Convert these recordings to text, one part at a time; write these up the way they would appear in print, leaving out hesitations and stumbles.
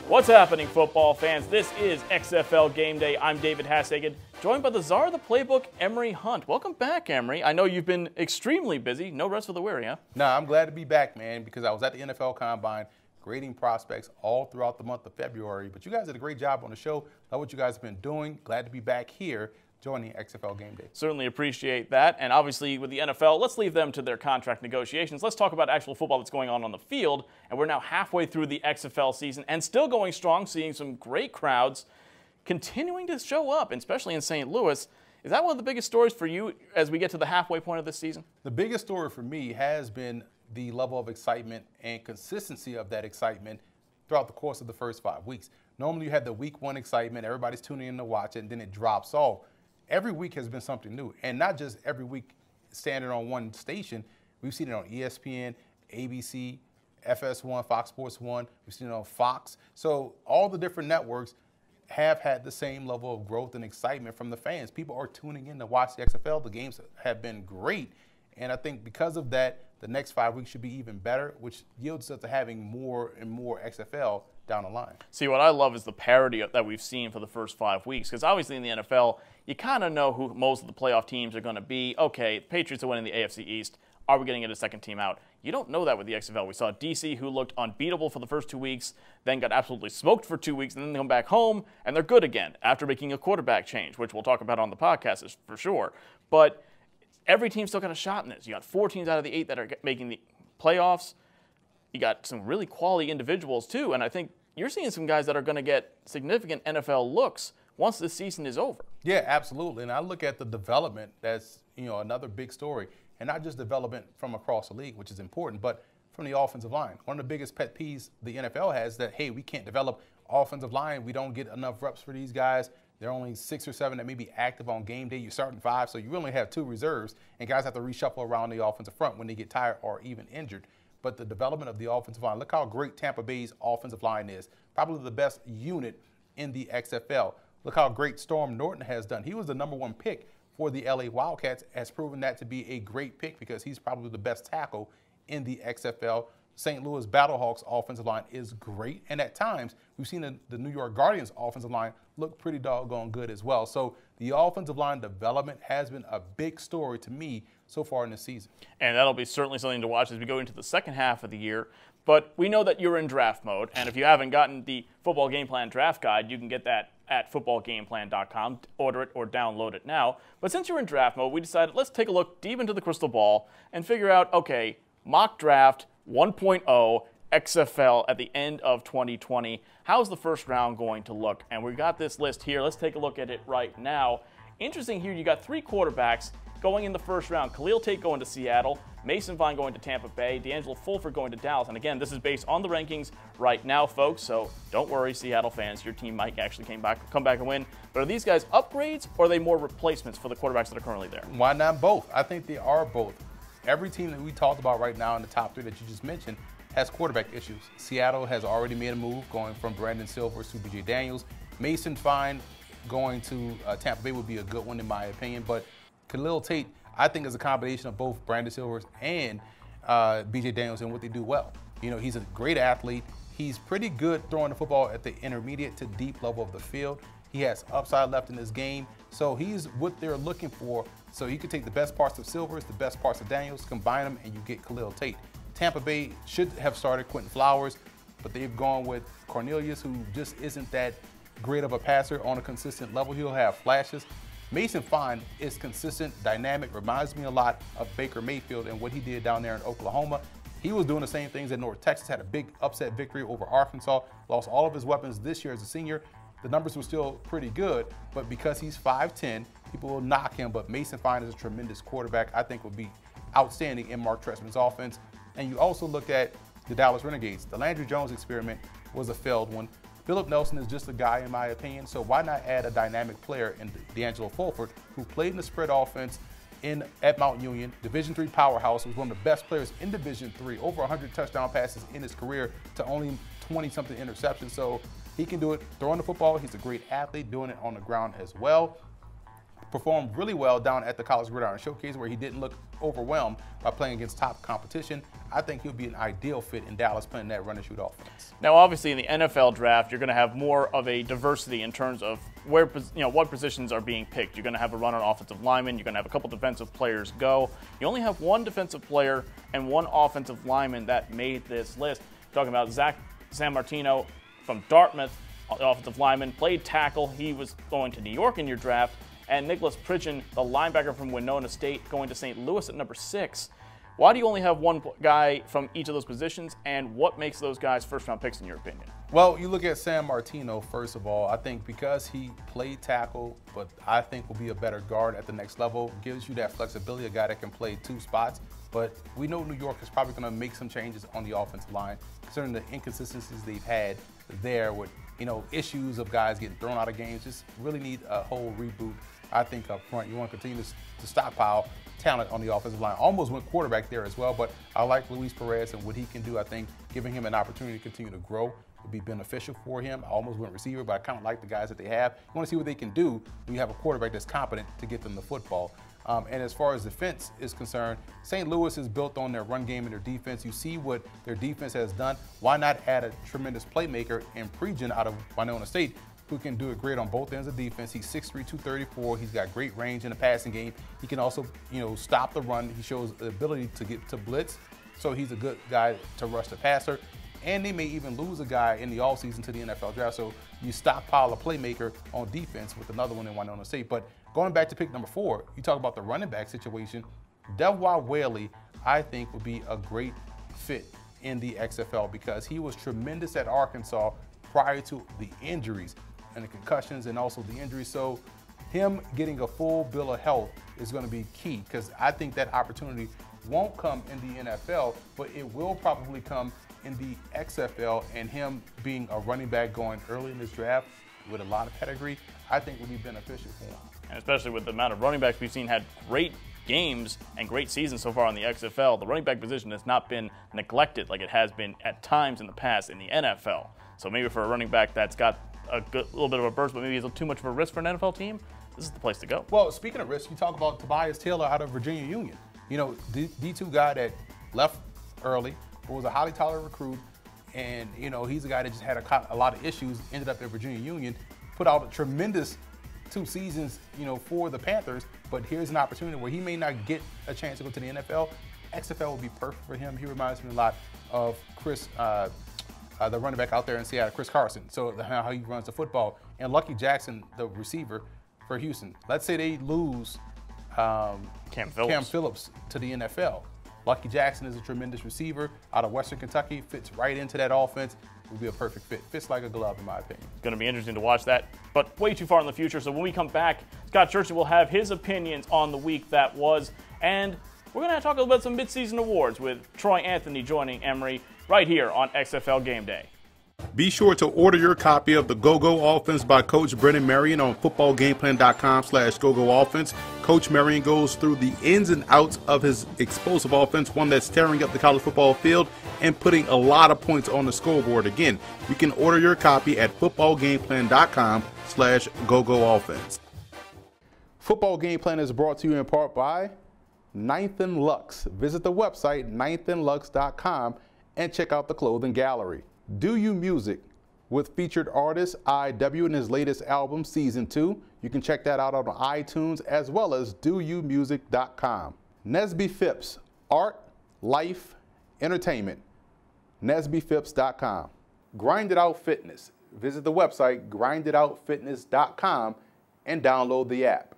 What's happening, football fans? This is XFL Game Day. I'm David Hassagen, joined by the czar of the playbook, Emery Hunt. Welcome back, Emery. I know you've been extremely busy. No rest for the weary, huh? No, I'm glad to be back, man, because I was at the NFL Combine grading prospects all throughout the month of February. But you guys did a great job on the show. Love what you guys have been doing. Glad to be back here joining XFL Game Day. Certainly appreciate that. And obviously with the NFL, let's leave them to their contract negotiations. Let's talk about actual football that's going on the field. And we're now halfway through the XFL season and still going strong, seeing some great crowds continuing to show up, especially in St. Louis. Is that one of the biggest stories for you as we get to the halfway point of this season? The biggest story for me has been the level of excitement and consistency of that excitement throughout the course of the first 5 weeks. Normally you have the week one excitement, everybody's tuning in to watch it, and then it drops off. Every week has been something new, and not just every week standing on one station. We've seen it on ESPN, ABC, FS1, Fox Sports 1. We've seen it on Fox. So all the different networks have had the same level of growth and excitement from the fans. People are tuning in to watch the XFL. The games have been great, and I think because of that, the next 5 weeks should be even better, which yields us to having more and more XFL down the line. See, what I love is the parity that we've seen for the first 5 weeks, because obviously in the NFL, you kind of know who most of the playoff teams are going to be. Okay, the Patriots are winning the AFC East. Are we going to get a second team out? You don't know that with the XFL. We saw DC, who looked unbeatable for the first 2 weeks, then got absolutely smoked for 2 weeks, and then they come back home, and they're good again after making a quarterback change, which we'll talk about on the podcast for sure. But every team's still got a shot in this. You got 4 teams out of the 8 that are making the playoffs. You got some really quality individuals, too, and I think you're seeing some guys that are going to get significant NFL looks once this season is over. Yeah, absolutely. And I look at the development that's, another big story. And not just development from across the league, which is important, but from the offensive line. One of the biggest pet peeves the NFL has that, hey, we can't develop offensive line. We don't get enough reps for these guys. There are only 6 or 7 that may be active on game day. You're starting 5, so you only have 2 reserves. And guys have to reshuffle around the offensive front when they get tired or even injured. But the development of the offensive line, look how great Tampa Bay's offensive line is. Probably the best unit in the XFL. Look how great Storm Norton has done. He was the #1 pick for the LA Wildcats, has proven that to be a great pick because he's probably the best tackle in the XFL. St. Louis Battlehawks offensive line is great, and at times we've seen the New York Guardians offensive line look pretty doggone good as well. So the offensive line development has been a big story to me so far in this season. And that'll be certainly something to watch as we go into the second half of the year. But we know that you're in draft mode, and if you haven't gotten the Football Game Plan Draft Guide, you can get that at footballgameplan.com. Order it or download it now. But since you're in draft mode, we decided let's take a look deep into the crystal ball and figure out, okay, mock draft 1.0 XFL at the end of 2020. How's the first round going to look? And we've got this list here. Let's take a look at it right now. Interesting here, you got 3 quarterbacks going in the first round. Khalil Tate going to Seattle, Mason Fine going to Tampa Bay, D'Angelo Fulford going to Dallas. And again, this is based on the rankings right now, folks, so don't worry, Seattle fans. Your team might actually come back and win. But are these guys upgrades or are they more replacements for the quarterbacks that are currently there? Why not both? I think they are both. Every team that we talked about right now in the top 3 that you just mentioned has quarterback issues. Seattle has already made a move going from Brandon Silvers to B.J. Daniels. Mason Fine going to Tampa Bay would be a good one in my opinion, but Khalil Tate, I think, is a combination of both Brandon Silvers and B.J. Daniels and what they do well. He's a great athlete. He's pretty good throwing the football at the intermediate to deep level of the field. He has upside left in his game. So he's what they're looking for. So you can take the best parts of Silvers, the best parts of Daniels, combine them, and you get Khalil Tate. Tampa Bay should have started Quentin Flowers, but they've gone with Cornelius, who just isn't that great of a passer on a consistent level. He'll have flashes. Mason Fine is consistent, dynamic, reminds me a lot of Baker Mayfield and what he did down there in Oklahoma. He was doing the same things at North Texas, had a big upset victory over Arkansas, lost all of his weapons this year as a senior. The numbers were still pretty good, but because he's 5'10", people will knock him, but Mason Fine is a tremendous quarterback. I think would be outstanding in Mark Trestman's offense. And you also look at the Dallas Renegades. The Landry Jones experiment was a failed one. Philip Nelson is just a guy, in my opinion, so why not add a dynamic player in D'Angelo Fulford, who played in the spread offense at Mount Union, Division III powerhouse, was one of the best players in Division III, over 100 touchdown passes in his career to only 20-something interceptions. So he can do it throwing the football. He's a great athlete, doing it on the ground as well. performed really well down at the College Gridiron Showcase, where he didn't look overwhelmed by playing against top competition. I think he'll be an ideal fit in Dallas playing that run and shoot offense. Now, obviously, in the NFL draft, you're going to have more of a diversity in terms of where, what positions are being picked. You're going to have a run on offensive lineman. You're going to have a couple defensive players go. You only have one defensive player and one offensive lineman that made this list. Talking about Zach Sanmartino from Dartmouth, offensive lineman, played tackle. He was going to New York in your draft. And Nicholas Pridgeon, the linebacker from Winona State, going to St. Louis at number 6. Why do you only have one guy from each of those positions, and what makes those guys first-round picks in your opinion? Well, you look at Sanmartino, first of all, I think because he played tackle, but I think will be a better guard at the next level, gives you that flexibility, a guy that can play 2 spots. But we know New York is probably going to make some changes on the offensive line, considering the inconsistencies they've had there with, issues of guys getting thrown out of games. Just really need a whole reboot, I think, up front. You want to continue to stockpile talent on the offensive line. Almost went quarterback there as well, but I like Luis Perez and what he can do. I think giving him an opportunity to continue to grow would be beneficial for him. I almost went receiver, but I kind of like the guys that they have. You want to see what they can do when you have a quarterback that's competent to get them the football. And as far as defense is concerned, St. Louis is built on their run game and their defense. You see what their defense has done. Why not add a tremendous playmaker in Pridgeon out of Winona State, who can do it great on both ends of defense? He's 6'3", 234. He's got great range in the passing game. He can also, stop the run. He shows the ability to get to blitz. So he's a good guy to rush the passer. And they may even lose a guy in the offseason to the NFL draft. So you stockpile a playmaker on defense with another one in Winona State. But going back to pick number 4, you talk about the running back situation. Devwah Whaley, I think, would be a great fit in the XFL because he was tremendous at Arkansas prior to the injuries and the concussions and also the injuries. So him getting a full bill of health is going to be key because I think that opportunity won't come in the NFL, but it will probably come in the XFL, and him being a running back going early in this draft with a lot of pedigree, I think would be beneficial for him. And especially with the amount of running backs we've seen had great games and great seasons so far in the XFL, the running back position has not been neglected like it has been at times in the past in the NFL. So maybe for a running back that's got a little bit of a burst, but maybe it's too much of a risk for an NFL team, this is the place to go. Well, speaking of risk, you talk about Tobias Taylor out of Virginia Union. D2 guy that left early, but was a highly touted recruit, and he's a guy that just had a lot of issues, ended up at Virginia Union, put out a tremendous 2 seasons, for the Panthers, but here's an opportunity where he may not get a chance to go to the NFL. XFL would be perfect for him. He reminds me a lot of Chris, the running back out there in Seattle, Chris Carson, so how he runs the football. And Lucky Jackson, the receiver for Houston. Let's say they lose Cam Phillips to the NFL. Lucky Jackson is a tremendous receiver out of Western Kentucky, fits right into that offense. Would be a perfect fit. Fits like a glove, in my opinion. It's going to be interesting to watch that, but way too far in the future. So when we come back, Scott Churchill will have his opinions on the week that was, and we're going to talk about some midseason awards with Troy Anthony joining Emory right here on XFL Game Day. Be sure to order your copy of the Go-Go Offense by Coach Brennan Marion on footballgameplan.com/Go-Go Offense. Coach Marion goes through the ins and outs of his explosive offense, one that's tearing up the college football field and putting a lot of points on the scoreboard. Again, you can order your copy at footballgameplan.com/Go-Go Offense. Football Game Plan is brought to you in part by Ninth and Lux. Visit the website ninethandlux.com and check out the clothing gallery. Do You Music with featured artist IW and his latest album, Season 2. You can check that out on iTunes as well as doyoumusic.com. Nesby Phipps, art, life, entertainment. NesbyPhipps.com. Grind It Out Fitness. Visit the website grinditoutfitness.com and download the app.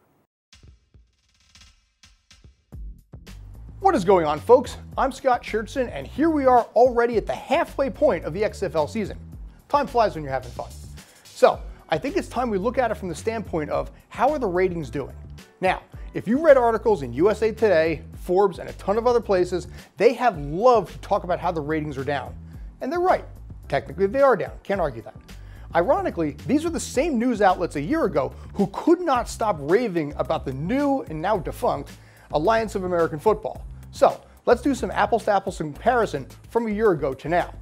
What is going on, folks? I'm Scott Schertzen, and here we are already at the halfway point of the XFL season. Time flies when you're having fun. So, I think it's time we look at it from the standpoint of how are the ratings doing? Now, if you read articles in USA Today, Forbes, and a ton of other places, they have loved to talk about how the ratings are down. And they're right. Technically, they are down. Can't argue that. Ironically, these are the same news outlets a year ago who could not stop raving about the new and now defunct Alliance of American Football. So, let's do some apples-to-apples comparison from a year ago to now.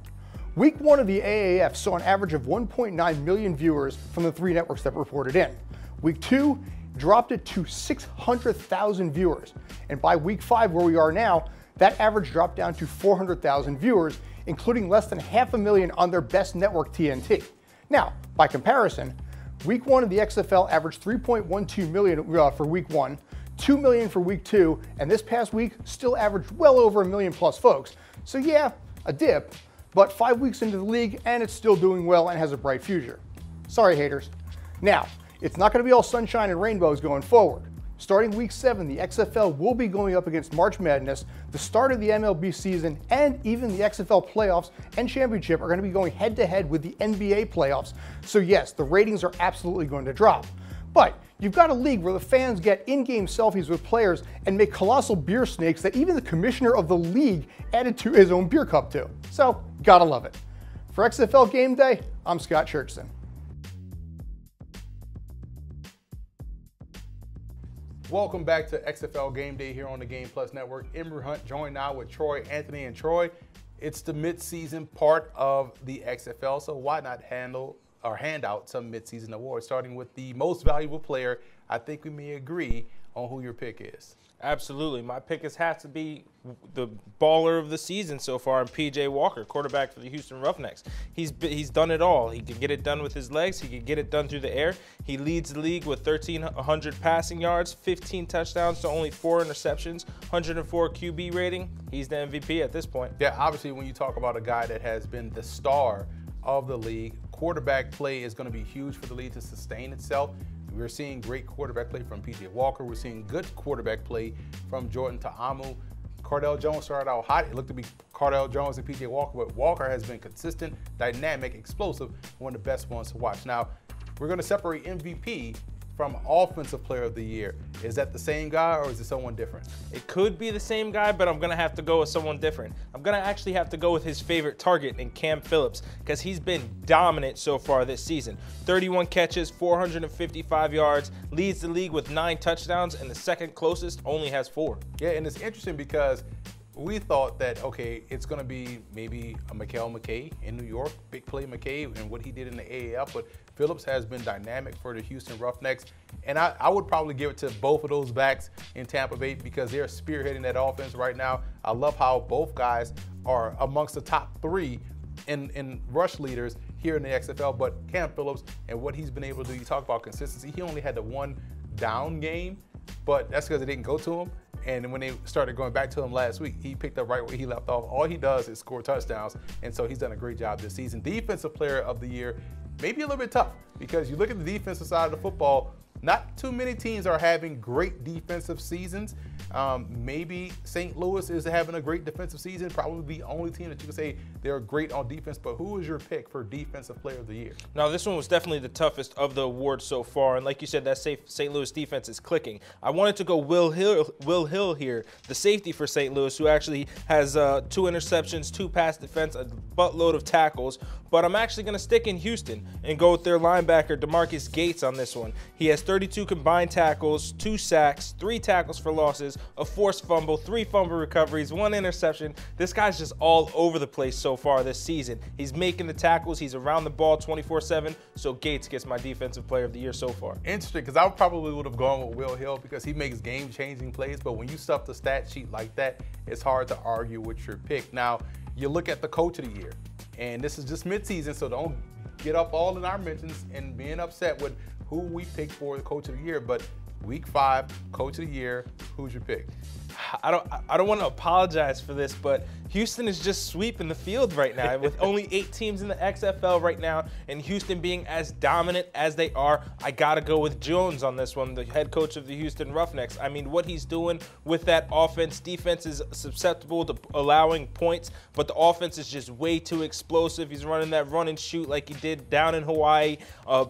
Week 1 of the AAF saw an average of 1.9 million viewers from the 3 networks that reported in. Week 2, dropped it to 600,000 viewers. And by week 5, where we are now, that average dropped down to 400,000 viewers, including less than 500,000 on their best network, TNT. Now, by comparison, week 1 of the XFL averaged 3.12 million for week 1, 2 million for week 2, and this past week still averaged well over 1 million plus folks. So yeah, a dip, but 5 weeks into the league and it's still doing well and has a bright future. Sorry, haters. Now, it's not going to be all sunshine and rainbows going forward. Starting week 7, the XFL will be going up against March Madness, the start of the MLB season, and even the XFL playoffs and championship are going to be going head-to-head with the NBA playoffs. So yes, the ratings are absolutely going to drop. But you've got a league where the fans get in-game selfies with players and make colossal beer snakes that even the commissioner of the league added to his own beer cup to. So, gotta love it. For XFL Game Day, I'm Scott Churchson. Welcome back to XFL Game Day here on the Game Plus Network. Emory Hunt joined now with Troy, Anthony, and Troy. It's the mid-season part of the XFL, so why not hand out some mid-season awards, starting with the most valuable player. I think we may agree on who your pick is. Absolutely. My pick has to be the baller of the season so far, and P.J. Walker, quarterback for the Houston Roughnecks. He's done it all. He can get it done with his legs. He can get it done through the air. He leads the league with 1,300 passing yards, 15 touchdowns to only 4 interceptions, 104 QB rating. He's the MVP at this point. Yeah, obviously when you talk about a guy that has been the star of the league, quarterback play is going to be huge for the league to sustain itself. We're seeing great quarterback play from P.J. Walker. We're seeing good quarterback play from Jordan Ta'amu. Cardell Jones started out hot. It looked to be Cardell Jones and P.J. Walker, but Walker has been consistent, dynamic, explosive, one of the best ones to watch. Now, we're going to separate MVP from Offensive Player of the Year. Is that the same guy or is it someone different? It could be the same guy, but I'm going to have to go with someone different. I'm going to actually have to go with his favorite target in Cam Phillips because he's been dominant so far this season. 31 catches, 455 yards, leads the league with 9 touchdowns, and the second closest only has 4. Yeah, and it's interesting because we thought that, okay, it's going to be maybe a Mikael McKay in New York, big play McKay and what he did in the AAF, but Phillips has been dynamic for the Houston Roughnecks. And I would probably give it to both of those backs in Tampa Bay because they're spearheading that offense right now. I love how both guys are amongst the top 3 in rush leaders here in the XFL, but Cam Phillips and what he's been able to do, you talk about consistency. He only had the 1 down game, but that's because it didn't go to him. And when they started going back to him last week, he picked up right where he left off. All he does is score touchdowns, and so he's done a great job this season. Defensive Player of the Year, maybe a little bit tough because you look at the defensive side of the football, not too many teams are having great defensive seasons. Maybe St. Louis is having a great defensive season, probably the only team that you can say they're great on defense, but who is your pick for Defensive Player of the Year? Now, this one was definitely the toughest of the awards so far, and like you said, that St. Louis defense is clicking. I wanted to go Will Hill here, the safety for St. Louis, who actually has 2 interceptions, 2 pass defense, a buttload of tackles, but I'm actually going to stick in Houston and go with their linebacker, DeMarcus Gates, on this one. He has 32 combined tackles, 2 sacks, 3 tackles for losses, a forced fumble, 3 fumble recoveries, 1 interception. This guy's just all over the place so far this season. He's making the tackles. He's around the ball 24/7. So Gates gets my Defensive Player of the Year so far. Interesting, because I probably would have gone with Will Hill because he makes game-changing plays. But when you stuff the stat sheet like that, it's hard to argue with your pick. Now, you look at the Coach of the Year, and this is just midseason, so don't get up all in our mentions and being upset with who we picked for the Coach of the Year. But Week 5, Coach of the Year, who's your pick? I don't want to apologize for this, but Houston is just sweeping the field right now with only 8 teams in the XFL right now, and Houston being as dominant as they are. I got to go with Jones on this one, the head coach of the Houston Roughnecks. I mean, what he's doing with that offense, defense is susceptible to allowing points, but the offense is just way too explosive. He's running that run and shoot like he did down in Hawaii.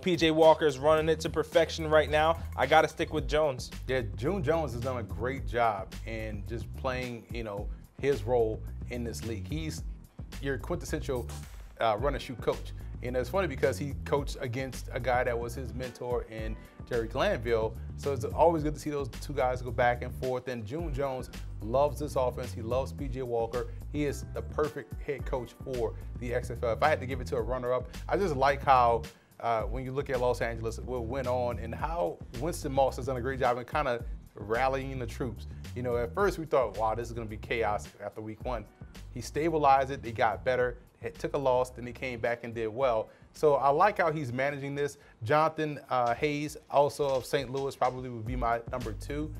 P.J. Walker's running it to perfection right now. I got to stick with Jones. Yeah, June Jones has done a great job in just playing, his role in this league. He's your quintessential run and shoot coach. And it's funny because he coached against a guy that was his mentor in Jerry Glanville. So it's always good to see those 2 guys go back and forth. And June Jones loves this offense. He loves P.J. Walker. He is the perfect head coach for the XFL. If I had to give it to a runner-up, I just like how when you look at Los Angeles, what went on and how Winston Moss has done a great job in kind of rallying the troops. You know, at first we thought, wow, this is going to be chaos after week 1. He stabilized it. They got better. It took a loss, then he came back and did well. So I like how he's managing this. Jonathan Hayes, also of St. Louis, probably would be my number 2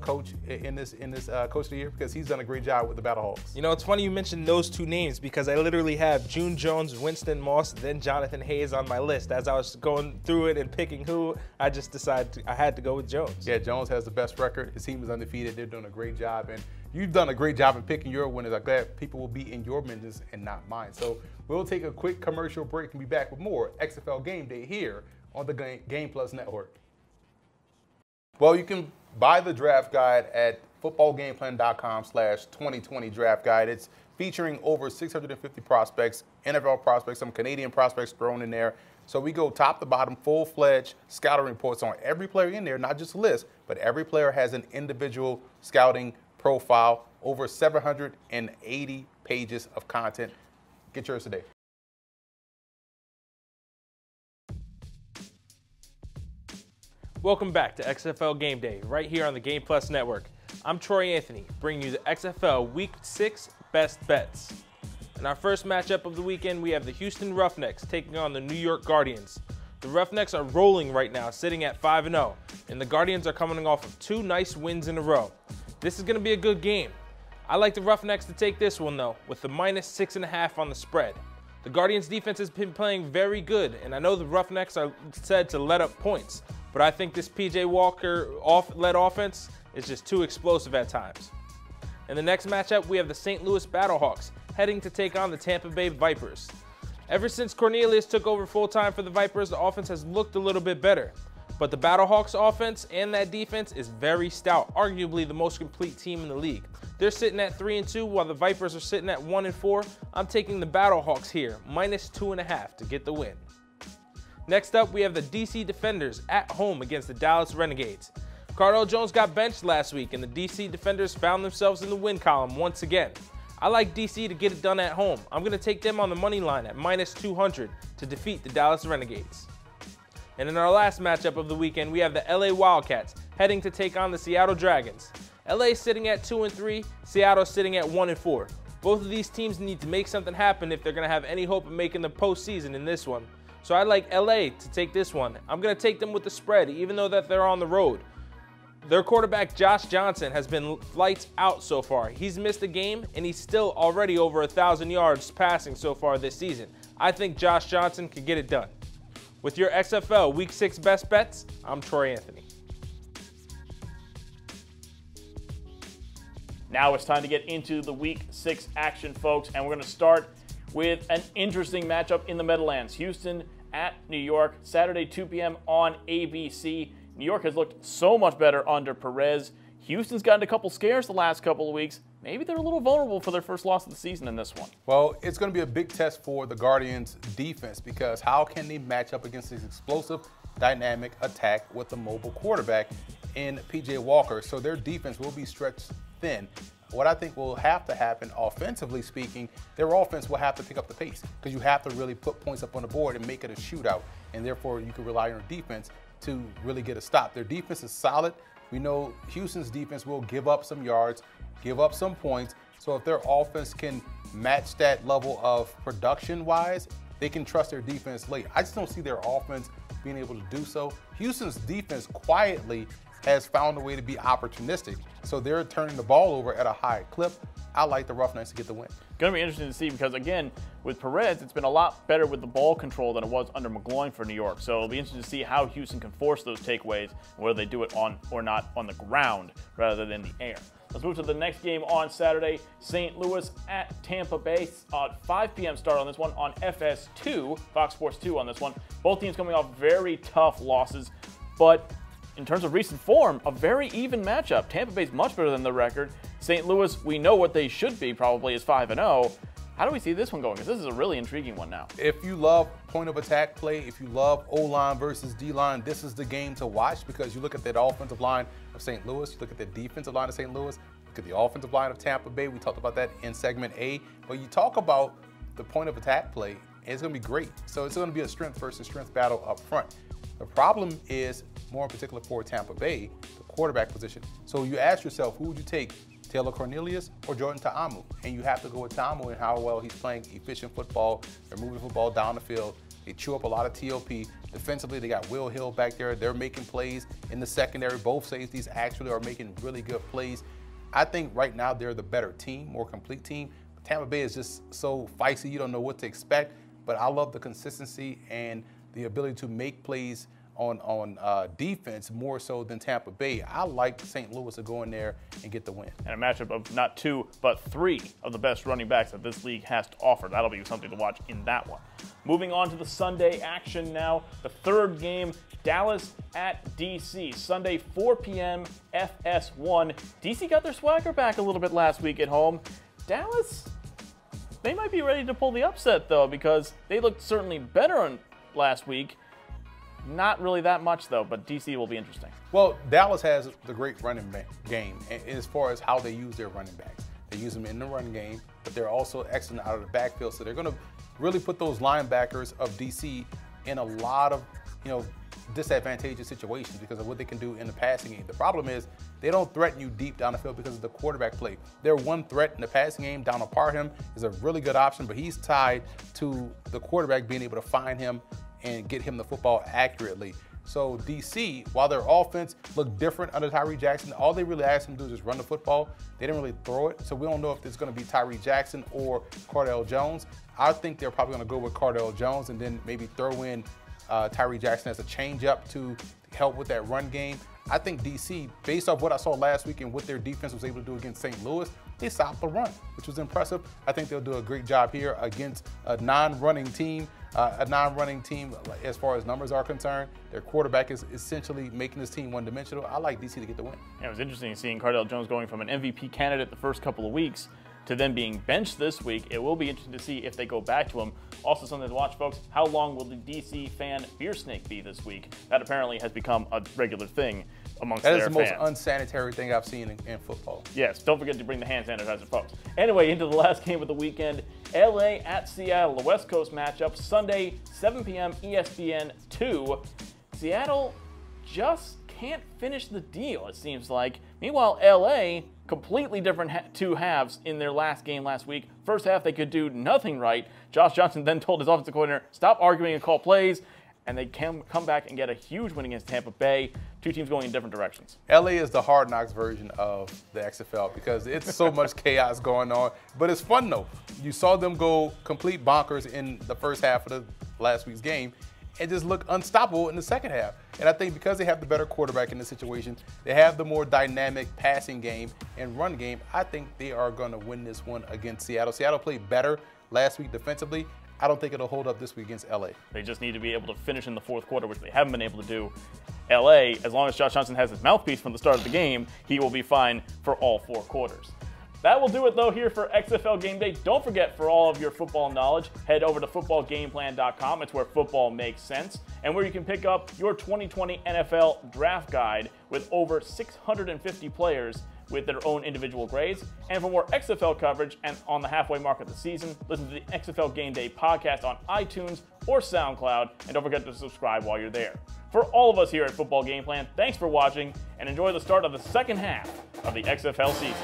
coach in this Coach of the Year, because he's done a great job with the Battlehawks. You know, it's funny you mentioned those 2 names, because I literally have June Jones, Winston Moss, then Jonathan Hayes on my list. As I was going through it and picking who, I just decided I had to go with Jones. Yeah, Jones has the best record. His team is undefeated. They're doing a great job, and you've done a great job in picking your winners. I'm glad people will be in your mentions and not mine. So we'll take a quick commercial break and be back with more XFL Game Day here on the Game Plus Network. Well, you can buy the draft guide at footballgameplan.com/2020 draft guide. It's featuring over 650 prospects, NFL prospects, some Canadian prospects thrown in there. So we go top to bottom, full-fledged scouting reports on every player in there, not just a list, but every player has an individual scouting profile, over 780 pages of content. Get yours today. Welcome back to XFL Game Day, right here on the Game Plus Network. I'm Troy Anthony, bringing you the XFL Week 6 Best Bets. In our first matchup of the weekend, we have the Houston Roughnecks taking on the New York Guardians. The Roughnecks are rolling right now, sitting at 5-0, and the Guardians are coming off of 2 nice wins in a row. This is going to be a good game. I like the Roughnecks to take this one, though, with the -6.5 on the spread. The Guardians' defense has been playing very good, and I know the Roughnecks are said to let up points, but I think this P.J. Walker-led offense is just too explosive at times. In the next matchup, we have the St. Louis Battlehawks heading to take on the Tampa Bay Vipers. Ever since Cornelius took over full-time for the Vipers, the offense has looked a little bit better. But the Battlehawks offense and that defense is very stout, arguably the most complete team in the league. They're sitting at 3-2 while the Vipers are sitting at 1-4. I'm taking the Battlehawks here, -2.5 to get the win. Next up, we have the DC Defenders at home against the Dallas Renegades. Cardell Jones got benched last week, and the DC Defenders found themselves in the win column once again. I like DC to get it done at home. I'm going to take them on the money line at -200 to defeat the Dallas Renegades. And in our last matchup of the weekend, we have the LA Wildcats heading to take on the Seattle Dragons. LA sitting at 2-3, Seattle sitting at 1-4. Both of these teams need to make something happen if they're going to have any hope of making the postseason in this one. So I like LA to take this one. I'm going to take them with the spread, even though that they're on the road. Their quarterback, Josh Johnson, has been lights out so far. He's missed a game, and he's still already over 1,000 yards passing so far this season. I think Josh Johnson can get it done. With your XFL Week 6 Best Bets, I'm Troy Anthony. Now it's time to get into the Week 6 action, folks, and we're going to start with an interesting matchup in the Meadowlands. Houston at New York, Saturday 2 p.m. on ABC. New York has looked so much better under Perez. Houston's gotten a couple scares the last couple of weeks. Maybe they're a little vulnerable for their first loss of the season in this one. Well, it's going to be a big test for the Guardians' defense, because how can they match up against this explosive, dynamic attack with a mobile quarterback in P.J. Walker? So their defense will be stretched thin. What I think will have to happen, offensively speaking, their offense will have to pick up the pace, because you have to really put points up on the board and make it a shootout, and therefore you can rely on your defense to really get a stop. Their defense is solid. We know Houston's defense will give up some yards, give up some points. So if their offense can match that level of production-wise, they can trust their defense late. I just don't see their offense being able to do so. Houston's defense quietly has found a way to be opportunistic. So they're turning the ball over at a high clip. I like the Roughnecks to get the win. Going to be interesting to see, because, again, with Perez, it's been a lot better with the ball control than it was under McGloin for New York. So it'll be interesting to see how Houston can force those takeaways, whether they do it on or not on the ground rather than the air. Let's move to the next game on Saturday, St. Louis at Tampa Bay. 5 p.m. start on this one on FS2, Fox Sports 2 on this one. Both teams coming off very tough losses, but in terms of recent form, a very even matchup. Tampa Bay's much better than the record. St. Louis, we know what they should be, probably, is 5-0. How do we see this one going? Because this is a really intriguing one now. If you love point of attack play, if you love O-line versus D-line, this is the game to watch, because you look at that offensive line of St. Louis, you look at the defensive line of St. Louis, look at the offensive line of Tampa Bay. We talked about that in segment A. But you talk about the point of attack play and it's going to be great. So it's going to be a strength versus strength battle up front. The problem is, more in particular for Tampa Bay, the quarterback position. So you ask yourself, who would you take, Taylor Cornelius or Jordan Ta'amu? And you have to go with Ta'amu and how well he's playing efficient football. They're moving the football down the field. They chew up a lot of TOP. Defensively, they got Will Hill back there. They're making plays in the secondary. Both safeties actually are making really good plays. I think right now they're the better team, more complete team. Tampa Bay is just so feisty, you don't know what to expect. But I love the consistency and the ability to make plays on defense more so than Tampa Bay. I like St. Louis to go in there and get the win. And a matchup of not 2, but 3 of the best running backs that this league has to offer. That'll be something to watch in that one. Moving on to the Sunday action now. The third game, Dallas at DC. Sunday, 4 p.m. FS1. DC got their swagger back a little bit last week at home. Dallas, they might be ready to pull the upset, though, because they looked certainly better last week. Not really that much, though, but DC will be interesting. Well, Dallas has the great running game as far as how they use their running backs. They use them in the run game, but they're also excellent out of the backfield. So they're going to really put those linebackers of DC in a lot of, disadvantageous situations because of what they can do in the passing game. The problem is they don't threaten you deep down the field because of the quarterback play. Their one threat in the passing game down apart him is a really good option, but he's tied to the quarterback being able to find him and get him the football accurately. So DC, while their offense looked different under Tyree Jackson, all they really asked him to do is just run the football. They didn't really throw it. So we don't know if it's going to be Tyree Jackson or Cardale Jones. I think they're probably going to go with Cardale Jones and then maybe throw in Tyree Jackson as a change-up to help with that run game. I think DC, based off what I saw last week and what their defense was able to do against St. Louis, they stopped the run, which was impressive. I think they'll do a great job here against a non-running team. As far as numbers are concerned. Their quarterback is essentially making this team one-dimensional. I like DC to get the win. Yeah, it was interesting seeing Cardale Jones going from an MVP candidate the first couple of weeks to then being benched this week. It will be interesting to see if they go back to him. Also something to watch, folks, how long will the DC fan beer snake be this week? That apparently has become a regular thing amongst their fans. That is the most unsanitary thing I've seen in football. Yes, don't forget to bring the hand sanitizer, folks. Anyway, into the last game of the weekend, LA at Seattle, the West Coast matchup, Sunday, 7 p.m. ESPN 2. Seattle just can't finish the deal, it seems like. Meanwhile, LA, completely different two halves in their last game last week. First half, they could do nothing right. Josh Johnson then told his offensive coordinator, stop arguing and call plays. And they can come back and get a huge win against Tampa Bay. Two teams going in different directions. LA is the Hard Knocks version of the XFL because it's so much chaos going on. But it's fun, though. You saw them go complete bonkers in the first half of the last week's game and just look unstoppable in the second half. And I think because they have the better quarterback in this situation, they have the more dynamic passing game and run game, I think they are going to win this one against Seattle. Seattle played better last week defensively. I don't think it'll hold up this week against LA. They just need to be able to finish in the fourth quarter, which they haven't been able to do. LA, as long as Josh Johnson has his mouthpiece from the start of the game, he will be fine for all 4 quarters. That will do it, though, here for XFL Game Day. Don't forget, for all of your football knowledge, head over to footballgameplan.com. It's where football makes sense, and where you can pick up your 2020 NFL Draft Guide with over 650 players with their own individual grades. And for more XFL coverage and on the halfway mark of the season, listen to the XFL Game Day podcast on iTunes or SoundCloud, and don't forget to subscribe while you're there. For all of us here at Football Game Plan, thanks for watching, and enjoy the start of the second half of the XFL season.